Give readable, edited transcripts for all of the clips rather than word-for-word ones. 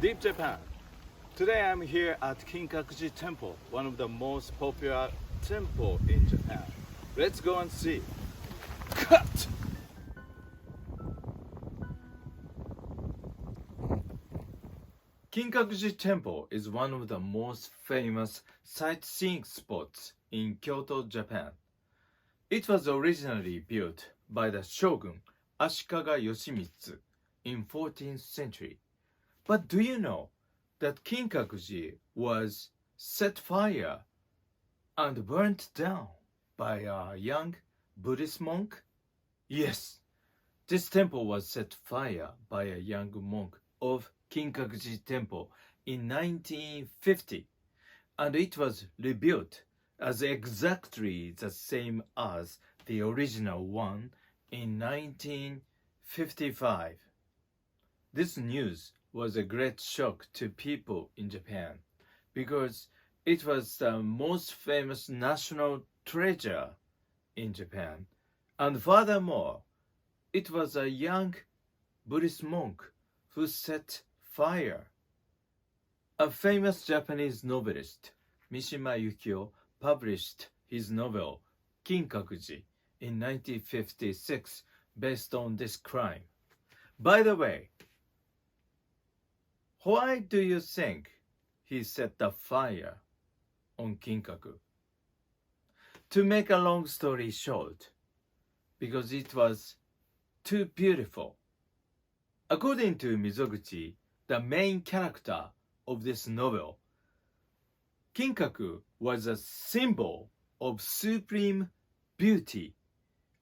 Deep Japan. Today I'm here at Kinkakuji Temple, one of the most popular temple in Japan. Let's go and see. Cut! Kinkakuji Temple is one of the most famous sightseeing spots in Kyoto, Japan. It was originally built by the shogun Ashikaga Yoshimitsu in 14th century. But do you know that Kinkakuji was set fire and burnt down by a young Buddhist monk? Yes, this temple was set fire by a young monk of Kinkakuji Temple in 1950, and it was rebuilt as exactly the same as the original one in 1955. This news was a great shock to people in Japan because it was the most famous national treasure in Japan, and furthermore, it was a young Buddhist monk who set fire. A famous Japanese novelist, Mishima Yukio, published his novel Kinkakuji in 1956 based on this crime. By the way, why do you think he set the fire on Kinkaku? To make a long story short, because it was too beautiful. According to Mizoguchi, the main character of this novel, Kinkaku was a symbol of supreme beauty,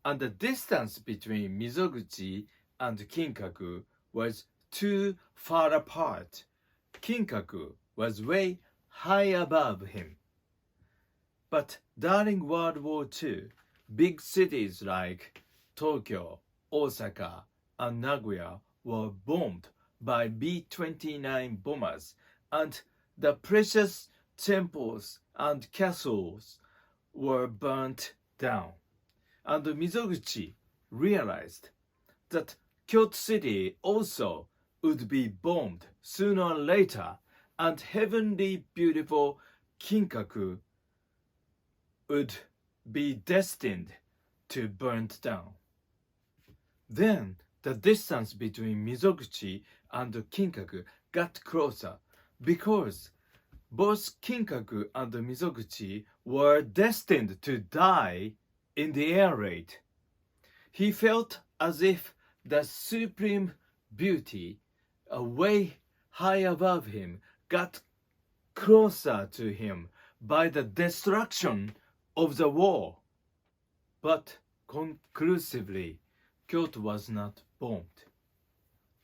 and the distance between Mizoguchi and Kinkaku was too far apart. Kinkaku was way high above him. But during World War II, big cities like Tokyo, Osaka, and Nagoya were bombed by B-29 bombers, and the precious temples and castles were burnt down. And Mizoguchi realized that Kyoto City also would be bombed sooner or later, and heavenly beautiful Kinkaku would be destined to burn down. Then the distance between Mizoguchi and Kinkaku got closer because both Kinkaku and Mizoguchi were destined to die in the air raid. He felt as if the supreme beauty, way high above him, got closer to him by the destruction of the war. But conclusively, Kyoto was not bombed,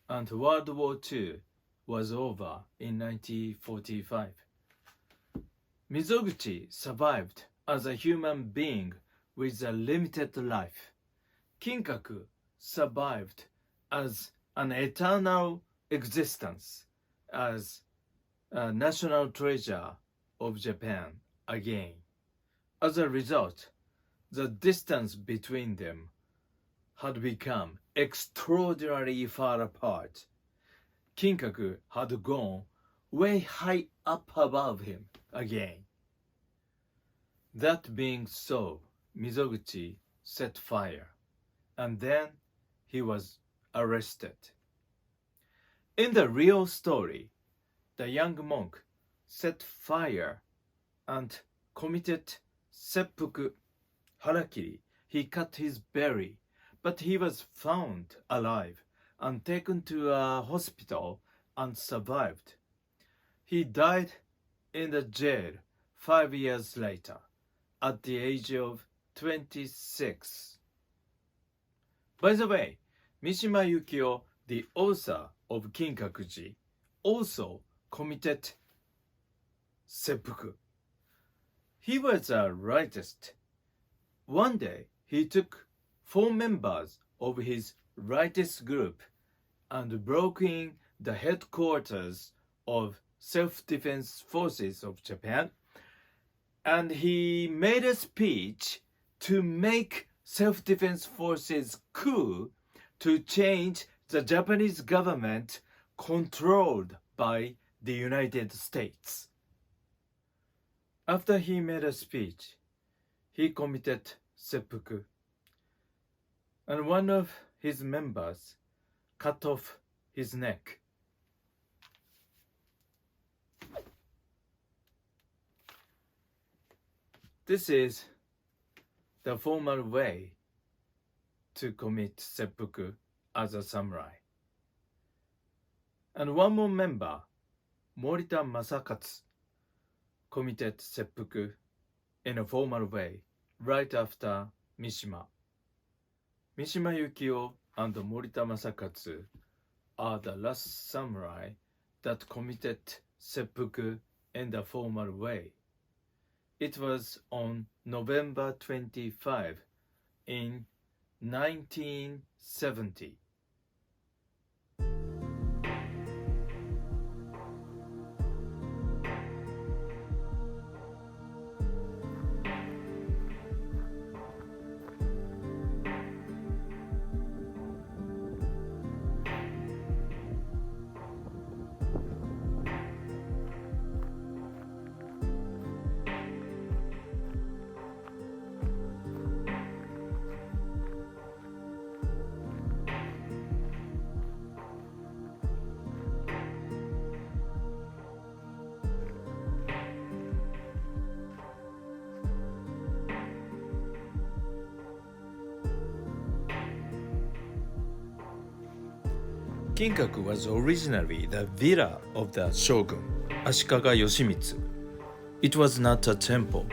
and World War II was over in 1945. Mizoguchi survived as a human being with a limited life. Kinkaku survived as an eternal existence, as a national treasure of Japan again. As a result, the distance between them had become extraordinarily far apart. Kinkaku had gone way high up above him again. That being so, Mizoguchi set fire, and then he was arrested. In the real story, the young monk set fire and committed seppuku, harakiri. He cut his belly, but he was found alive and taken to a hospital and survived. He died in the jail 5 years later at the age of 26. By the way, Mishima Yukio, the author of Kinkakuji, also committed seppuku. He was a rightist. One day, he took 4 members of his rightist group and broke in the headquarters of Self-Defense Forces of Japan, and he made a speech to make Self-Defense Forces coup to change the Japanese government controlled by the United States. After he made a speech, he committed seppuku, and one of his members cut off his neck. This is the formal way to commit seppuku as a samurai. And one more member, Morita Masakatsu, committed seppuku in a formal way right after Mishima. Mishima Yukio and Morita Masakatsu are the last samurai that committed seppuku in the formal way. It was on November 25 in 1970. Kinkaku was originally the villa of the shogun, Ashikaga Yoshimitsu. It was not a temple.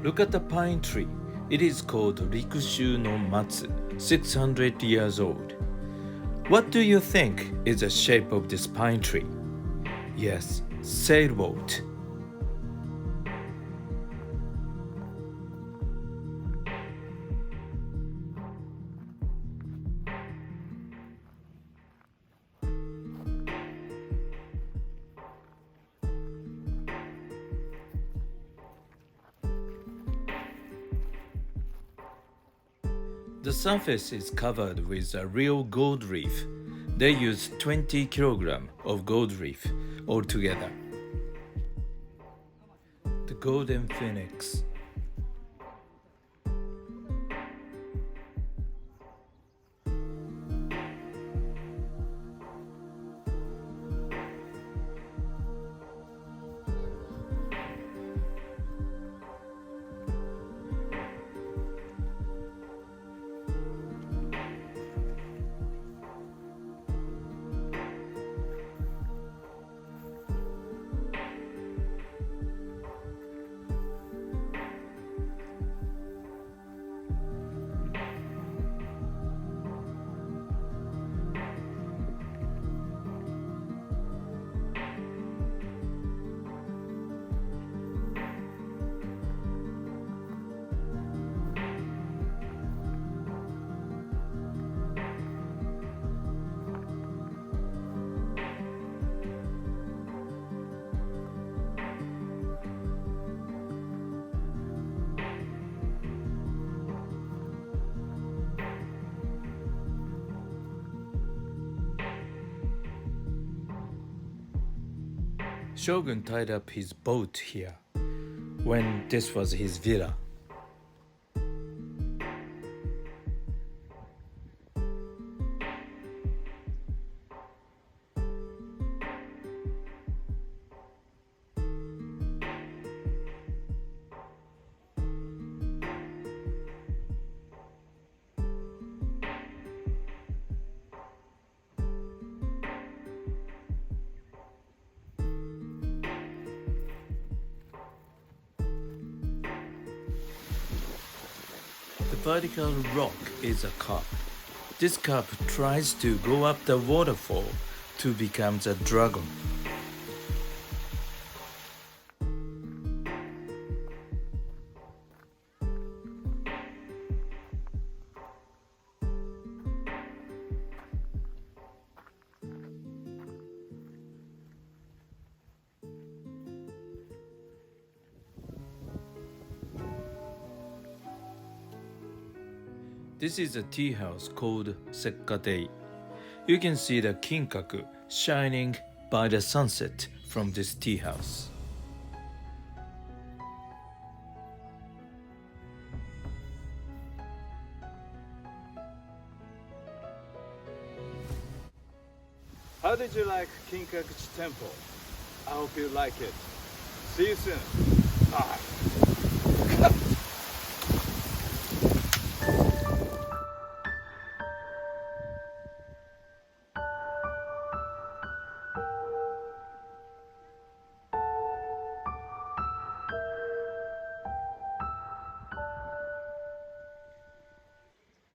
Look at the pine tree. It is called Rikushu no Matsu, 600 years old. What do you think is the shape of this pine tree? Yes, sailboat. The surface is covered with a real gold leaf. They use 20 kilograms of gold leaf altogether. The golden phoenix. Shogun tied up his boat here when this was his villa. The vertical rock is a cup. This cup tries to go up the waterfall to become the dragon. This is a tea house called Sekkatei. You can see the Kinkaku shining by the sunset from this tea house. How did you like Kinkakuji Temple? I hope you like it. See you soon. Bye.